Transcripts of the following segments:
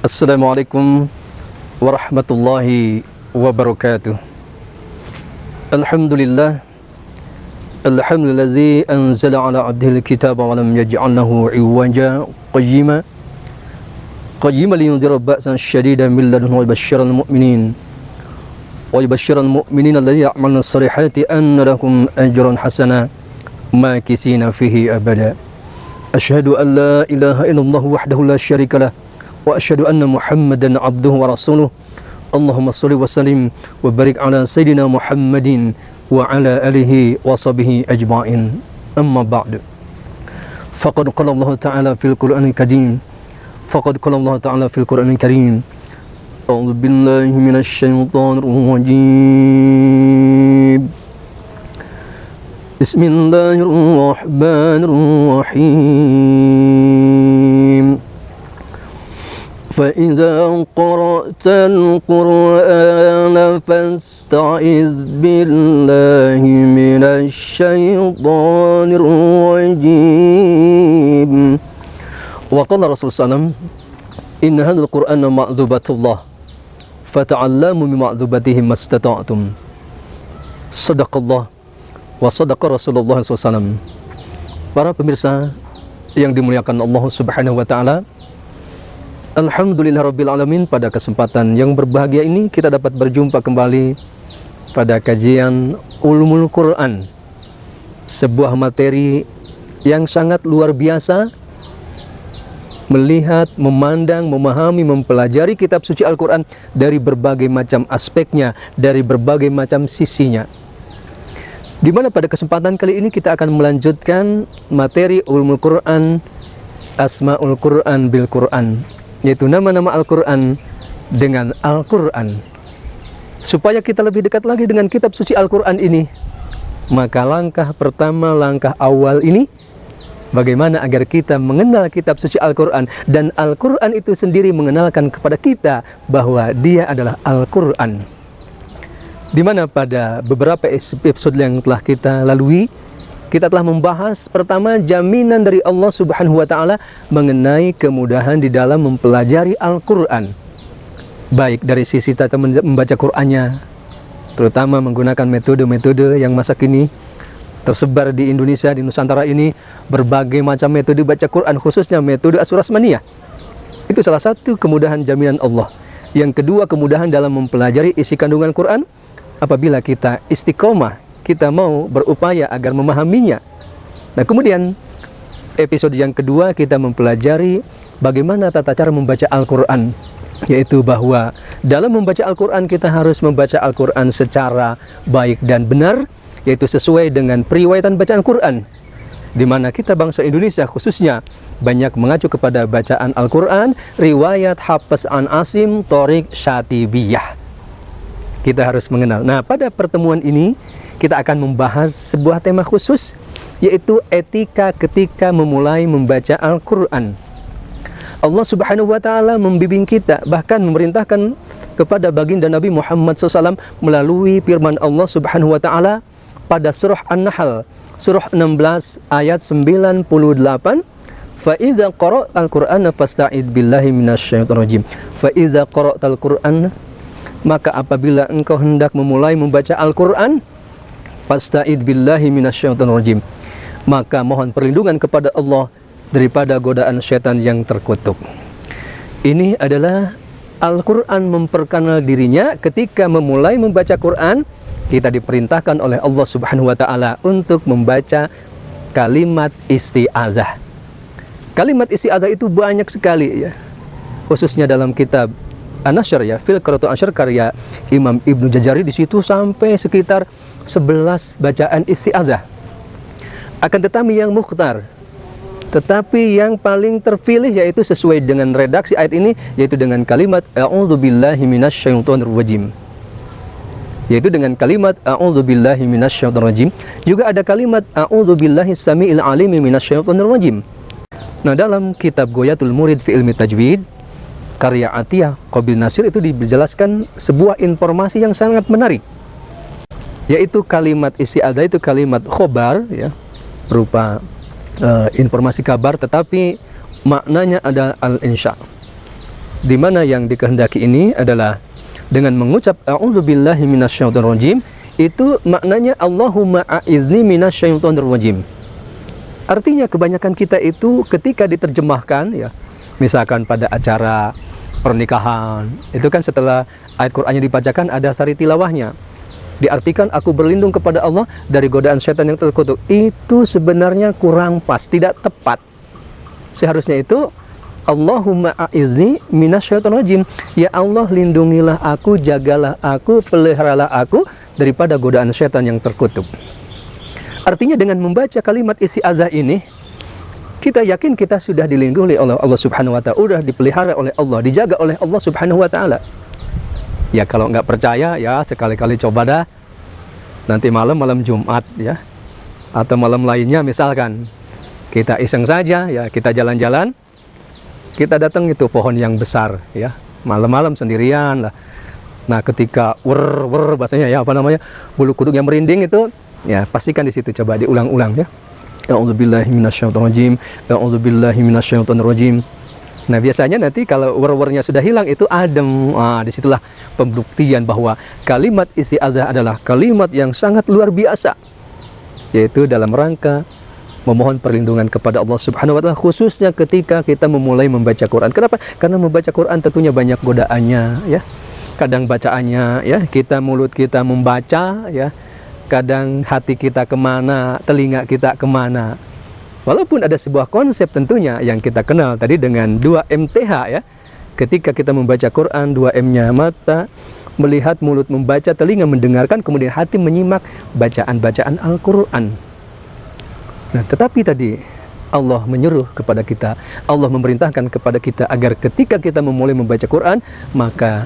Assalamualaikum warahmatullahi wabarakatuh. Alhamdulillah, alhamdulilladzi anzala ala abdihil kitaba wa lam yaj'al lahu iwaja qayyima liyundhira ba'san syadidan min ladunhu wa yubashshiral mu'minin alladhina ya'maluna as-salihati anna lahum ajran hasana makisina fihi abada. Asyhadu an la ilaha illallah wahdahu la syarika lah wa asyhadu anna Muhammadan abduhu wa rasuluh. Allahumma shalli wa sallim wa barik ala sayyidina Muhammadin wa ala alihi wa sahbihi ajma'in. Amma ba'du. Faqad qala Allah ta'ala fil Qur'anil Karim. A'udzu billahi minasy syaithanir rajim. Bismillahirrahmanirrahim. فإذا قرأت القرآن فاستعذ بالله من الشيطان الرجيم. وقال رسول الله صلى الله عليه وسلم إن هذا القرآن معذوبة الله فتعلموا من معذوبته ما استطعتم. صدق الله wa sadaqa Rasulullah SAW. Para pemirsa yang dimuliakan Allah Subhanahu wa taala, alhamdulillahirabbil alamin, pada kesempatan yang berbahagia ini kita dapat berjumpa kembali pada kajian Ulumul Quran, sebuah materi yang sangat luar biasa. Melihat, memandang, memahami, mempelajari kitab suci Al-Quran dari berbagai macam aspeknya, dari berbagai macam sisinya. Di mana pada kesempatan kali ini kita akan melanjutkan materi Ulumul Quran, Asmaul Quran bil Quran, yaitu nama-nama Al-Quran dengan Al-Quran. Supaya kita lebih dekat lagi dengan kitab suci Al-Quran ini, maka langkah pertama, langkah awal ini, bagaimana agar kita mengenal kitab suci Al-Quran, dan Al-Quran itu sendiri mengenalkan kepada kita bahwa dia adalah Al-Quran. Di mana pada beberapa episode yang telah kita lalui, kita telah membahas pertama jaminan dari Allah Subhanahu wa taala mengenai kemudahan di dalam mempelajari Al-Quran. Baik dari sisi tata membaca Qur'annya, terutama menggunakan metode-metode yang masa kini tersebar di Indonesia, di Nusantara ini, berbagai macam metode baca Quran, khususnya metode Asyurasmaniyah. Itu salah satu kemudahan jaminan Allah. Yang kedua, kemudahan dalam mempelajari isi kandungan Quran apabila kita istiqomah, kita mau berupaya agar memahaminya. Nah, kemudian episode yang kedua kita mempelajari bagaimana tata cara membaca Al-Quran, yaitu bahwa dalam membaca Al-Quran kita harus membaca Al-Quran secara baik dan benar, yaitu sesuai dengan periwayatan bacaan Quran, di mana kita bangsa Indonesia khususnya banyak mengacu kepada bacaan Al-Quran riwayat Hafs an Asim Thoriq Syatibiyah. Kita harus mengenal. Nah, pada pertemuan ini kita akan membahas sebuah tema khusus, yaitu etika ketika memulai membaca Al-Quran. Allah Subhanahu wa taala membimbing kita, bahkan memerintahkan kepada baginda Nabi Muhammad SAW melalui firman Allah Subhanahu wa taala pada surah An-Nahl, surah 16 ayat 98, fa idza qara'tal Qur'ana fasta'id billahi minasyaitonir rajim. Fa idza qara'tal Qur'ana, maka apabila engkau hendak memulai membaca Al-Quran, fasta'id billahi minasyaitonir rajim, maka mohon perlindungan kepada Allah daripada godaan syaitan yang terkutuk. Ini adalah Al-Quran memperkenal dirinya. Ketika memulai membaca Quran, kita diperintahkan oleh Allah Subhanahu wa taala untuk membaca kalimat isti'adzah. Kalimat isti'adzah itu banyak sekali ya, khususnya dalam kitab An-Nashr ya, fil Qira'atul Ashr karya Imam Ibnu Jazari, di situ sampai sekitar 11 bacaan isti'adzah. Akan tetapi yang mukhtar, tetapi yang paling terpilih yaitu sesuai dengan redaksi ayat ini, yaitu dengan kalimat a'udzu billahi minasyaitonir rajim. Yaitu dengan kalimat a'udzu billahi minasyaitonir rajim. Juga ada kalimat a'udzu billahi samiil alimi minasyaitonir rajim. Nah, dalam kitab Ghoyatul Murid fi Ilmi Tajwid karya Atiyah Qabil Nasir itu dijelaskan sebuah informasi yang sangat menarik, yaitu kalimat isti'adzah itu kalimat khobar ya, berupa informasi kabar, tetapi maknanya adalah al-insya. di mana yang dikehendaki ini adalah dengan mengucap a'udzubillahi minasyaitonirrajim, itu maknanya Allahumma a'izni minasyaitonirrajim. Artinya kebanyakan kita itu ketika diterjemahkan ya, misalkan pada acara pernikahan, itu kan setelah ayat Qur'annya dibacakan ada sari tilawahnya. Diartikan aku berlindung kepada Allah dari godaan setan yang terkutuk. Itu sebenarnya kurang pas, tidak tepat. Seharusnya itu Allahumma a'izni minasyaitonirrajim. Ya Allah, lindungilah aku, jagalah aku, peliharalah aku daripada godaan setan yang terkutuk. Artinya dengan membaca kalimat isti'adzah ini, kita yakin kita sudah dilindungi oleh Allah Subhanahu wa taala, sudah dipelihara oleh Allah, dijaga oleh Allah Subhanahu wa taala. Ya kalau nggak percaya ya sekali-kali coba dah. Nanti malam Jumat ya, atau malam lainnya misalkan kita iseng saja ya, kita jalan-jalan, kita datang itu pohon yang besar ya, malam-malam sendirian lah. Nah ketika bahasanya ya apa namanya, bulu kuduk yang merinding itu ya, pastikan di situ coba diulang-ulang ya. A'udzubillahi minasyaitonirrajim, a'udzubillahi minasyaitonirrajim. Nah biasanya nanti kalau war-warnya sudah hilang itu adem. Disitulah pembuktian bahwa kalimat isti'adzah adalah kalimat yang sangat luar biasa, yaitu dalam rangka memohon perlindungan kepada Allah Subhanahu wa taala, khususnya ketika kita memulai membaca Quran. Kenapa? Karena membaca Quran tentunya banyak godaannya ya. Kadang bacaannya ya, mulut kita membaca ya, kadang hati kita kemana, telinga kita kemana. Walaupun ada sebuah konsep tentunya yang kita kenal tadi dengan 2MTH ya. Ketika kita membaca Quran, 2M-nya mata melihat, mulut membaca, telinga mendengarkan, kemudian hati menyimak bacaan-bacaan Al-Quran. Nah, tetapi tadi Allah menyuruh kepada kita, Allah memerintahkan kepada kita agar ketika kita memulai membaca Quran, maka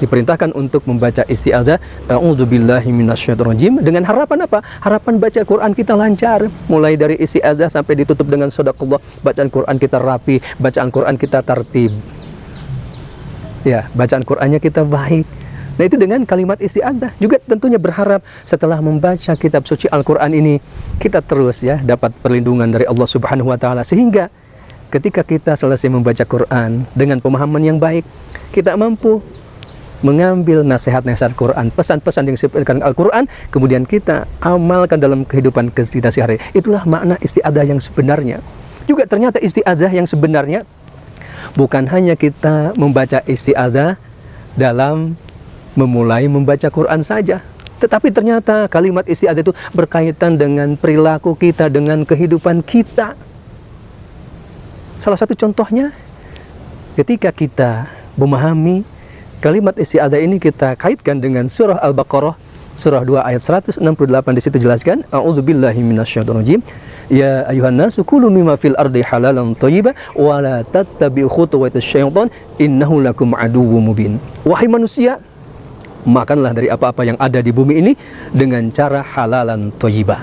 diperintahkan untuk membaca isti'adzah a'udzubillahi minasyaitonirrajim dengan harapan apa? Harapan baca Quran kita lancar, mulai dari isti'adzah sampai ditutup dengan shadaqallah, bacaan Quran kita rapi, bacaan Quran kita tertib. Ya, bacaan Qurannya kita baik. Nah, itu dengan kalimat isti'adzah. Juga tentunya berharap setelah membaca kitab suci Al-Quran ini, kita terus ya dapat perlindungan dari Allah Subhanahu wa taala, sehingga ketika kita selesai membaca Quran dengan pemahaman yang baik, kita mampu mengambil nasihat-nasihat Quran, pesan-pesan yang disebutkan Al-Quran, kemudian kita amalkan dalam kehidupan kita sehari. Itulah makna isti'adzah yang sebenarnya. Juga ternyata isti'adzah yang sebenarnya bukan hanya kita membaca isti'adzah dalam memulai membaca Quran saja, tetapi ternyata kalimat isti'adzah itu berkaitan dengan perilaku kita, dengan kehidupan kita. Salah satu contohnya, ketika kita memahami kalimat isti'adzah ini, kita kaitkan dengan surah Al-Baqarah, surah 2 ayat 168. Di situ jelaskan, a'udzubillahi minasyaitonirrajim, ya ayuhan nasu kulu mimma fil ardi halalan thayyiban wa la tattabi'u khutuwatis syaitan innahu lakum aduwwum mubin. Wahai manusia, makanlah dari apa-apa yang ada di bumi ini dengan cara halalan thayyibah,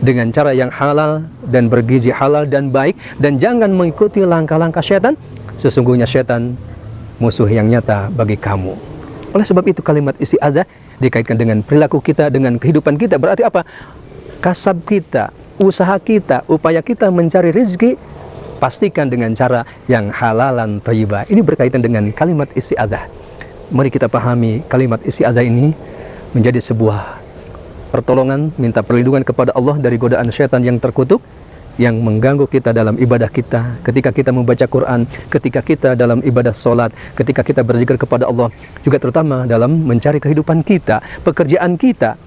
dengan cara yang halal dan bergizi halal dan baik, dan jangan mengikuti langkah-langkah syaitan, sesungguhnya syaitan musuh yang nyata bagi kamu. Oleh sebab itu kalimat isti'adzah dikaitkan dengan perilaku kita, dengan kehidupan kita. Berarti apa? Kasab kita, usaha kita, upaya kita mencari rezeki, pastikan dengan cara yang halalan thayyibah. Ini berkaitan dengan kalimat isti'adzah. Mari kita pahami kalimat isti'adzah ini menjadi sebuah pertolongan, minta perlindungan kepada Allah dari godaan syaitan yang terkutuk, yang mengganggu kita dalam ibadah kita, ketika kita membaca Quran, ketika kita dalam ibadah sholat, ketika kita berzikir kepada Allah, juga terutama dalam mencari kehidupan kita, pekerjaan kita.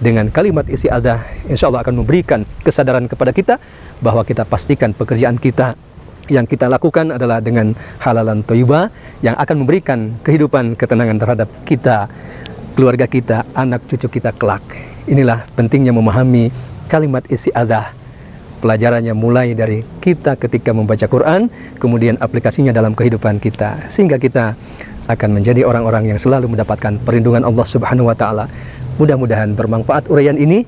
Dengan kalimat isti'adzah, insya Allah akan memberikan kesadaran kepada kita bahwa kita pastikan pekerjaan kita yang kita lakukan adalah dengan halalan thayyibah, yang akan memberikan kehidupan, ketenangan terhadap kita, keluarga kita, anak cucu kita kelak. Inilah pentingnya memahami kalimat isti'adzah. Pelajarannya mulai dari kita ketika membaca Quran, kemudian aplikasinya dalam kehidupan kita, sehingga kita akan menjadi orang-orang yang selalu mendapatkan perlindungan Allah Subhanahu wa taala. Mudah-mudahan bermanfaat uraian ini,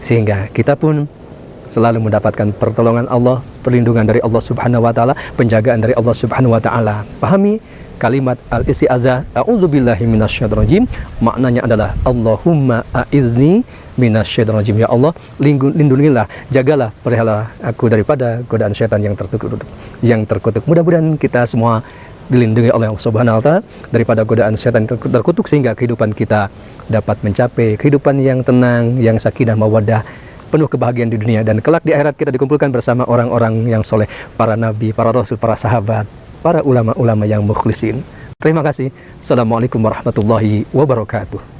sehingga kita pun selalu mendapatkan pertolongan Allah, perlindungan dari Allah Subhanahu wa taala, penjagaan dari Allah Subhanahu wa taala. Pahami kalimat al-isti'adzah a'udzubillahi minasyaitonirrajim, maknanya adalah Allahumma a'izni minasyaitonirrajim. Ya Allah, lindungilah, jagalah, peliharalah aku daripada godaan syaitan yang terkutuk. Mudah-mudahan kita semua dilindungi oleh Allah Subhanahu wa taala daripada godaan setan yang terkutuk, sehingga kehidupan kita dapat mencapai kehidupan yang tenang, yang sakinah mawaddah, penuh kebahagiaan di dunia, dan kelak di akhirat kita dikumpulkan bersama orang-orang yang soleh, para nabi, para rasul, para sahabat, para ulama-ulama yang mukhlisin. Terima kasih. Assalamualaikum warahmatullahi wabarakatuh.